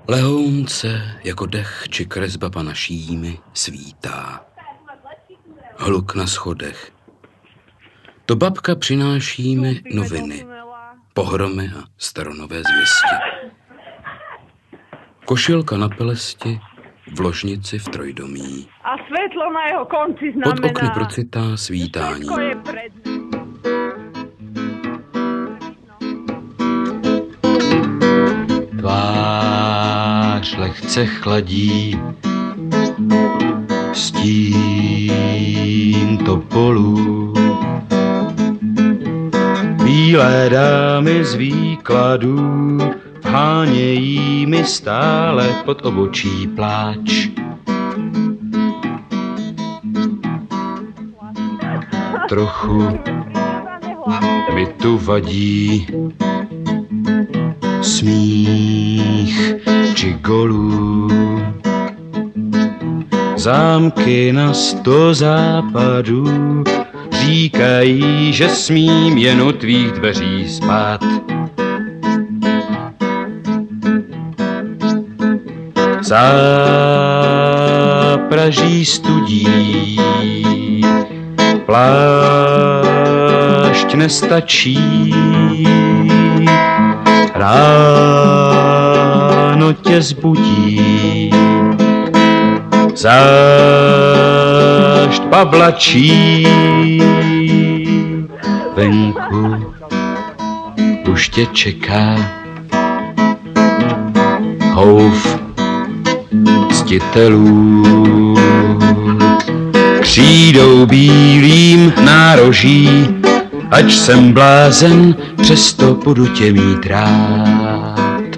Lehounce jako dech či kresba pana Šímy svítá. Hluk na schodech. To babka přináší mi noviny, pohromy a staronové zvěsti. Košilka na pelesti, v ložnici v trojdomí. A světlo na jeho konci znamená... Pod okny procitá svítání. Tvář lehce chladí, stín topolů. Bílé dámy z výkladů hánějí mi stále pod obočí pláč. Trochu mi tu vadí smích džigolů. Zámky na 100 západů říkají, že smím jen u tvých dveří spát. Zápraží studí, plášť nestačí, ráno tě zbudí, zášť pavlačí, venku už tě čeká houf ctitelů. Křídou bílým nároží, ač jsem blázen, přesto budu tě mít rád.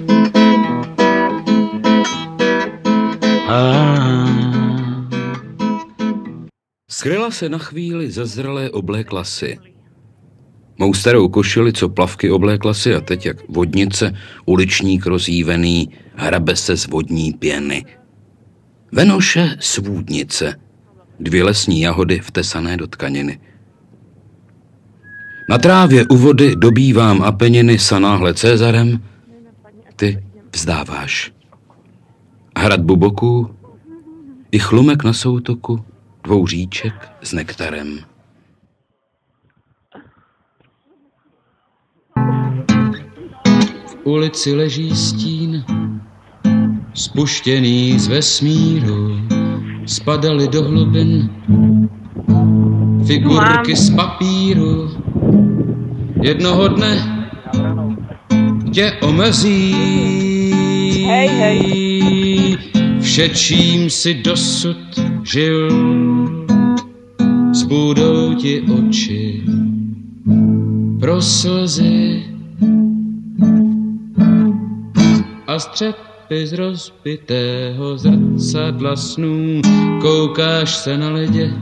Skryla se na chvíli zazralé oblékla si. Mou starou košili, co plavky oblékla si a teď jak vodnice, uličník rozjívený, hrabe se z vodní pěny. Venoše svůdnice, 2 lesní jahody vtesané do tkaniny. Na trávě u vody dobývám apeniny sa náhle Cezarem, ty vzdáváš. Hradbu boků i chlumek na soutoku 2 říček s nektarem. V ulici leží stín, spuštěný z vesmíru, spadaly do hlubin figurky z papíru. Jednoho dne tě omezí vše, čím si dosud žil, zbudou ti oči pro slzy a střepy z rozbitého zrcadla snů. Koukáš se na ledě,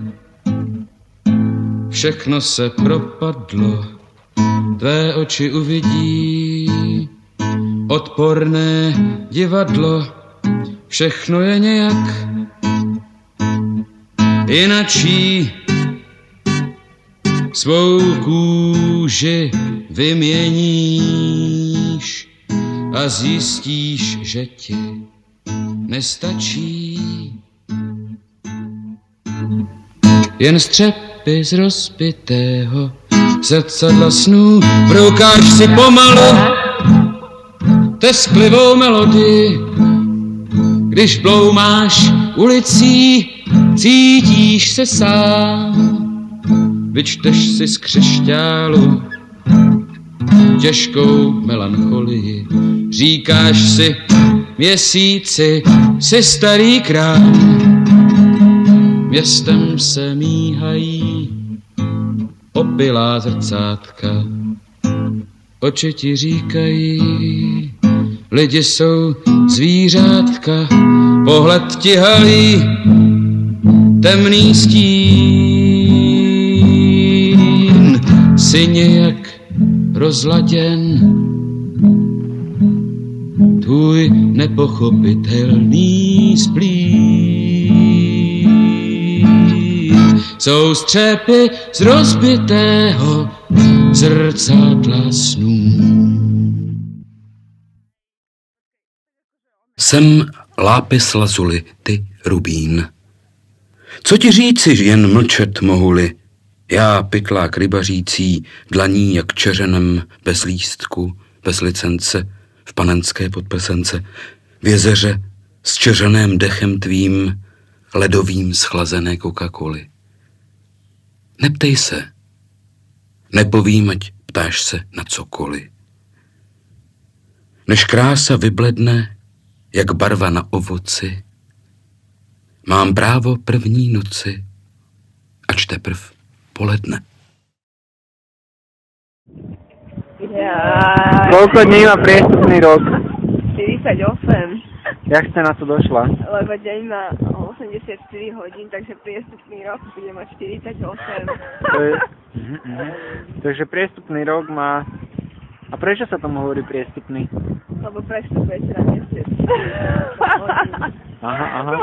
všechno se propadlo, tvé oči uvidí odporné divadlo. Všechno je nějak jinačí, svou kůži vyměníš a zjistíš, že ti nestačí jen střepy z rozbitého zrcadla snů. Broukáš si pomalu tesklivou melodii, když bloumáš ulicí, cítíš se sám. Vyčteš si z křišťálu těžkou melancholii, říkáš si měsíci, jsi starý král. Městem se míhají opilá zrcátka, oči ti říkají, lidi jsou zvířátka, pohled ti halí temný stín, jsi nějak rozladěn, tvůj nepochopitelný splín. Jsou střepy z rozbitého zrcadla snů. Jsem lápis lazuli, ty rubín. Co ti říci, jen mlčet mohu-li? Já, pytlák rybařící, dlaní jak čeřenem, bez lístku, bez licence, v panenské podpesence, v jezeře s čeřeném dechem tvým, ledovým schlazené Coca-Coly. Neptej se, nepovím, ať ptáš se na cokoliv. Než krása vybledne, jak barva na ovoci, mám právo první noci, ač teprv poledne. Koľko dní má priestupný rok? 48, Jak ste na to došla? lebo deň má 84 hodín, takže priestupný rok bude mať 48. To je... Takže priestupný rok má... A prečo sa tomu hovorí priestupný? Lebo prestupujete na mesiac. Aha, aha.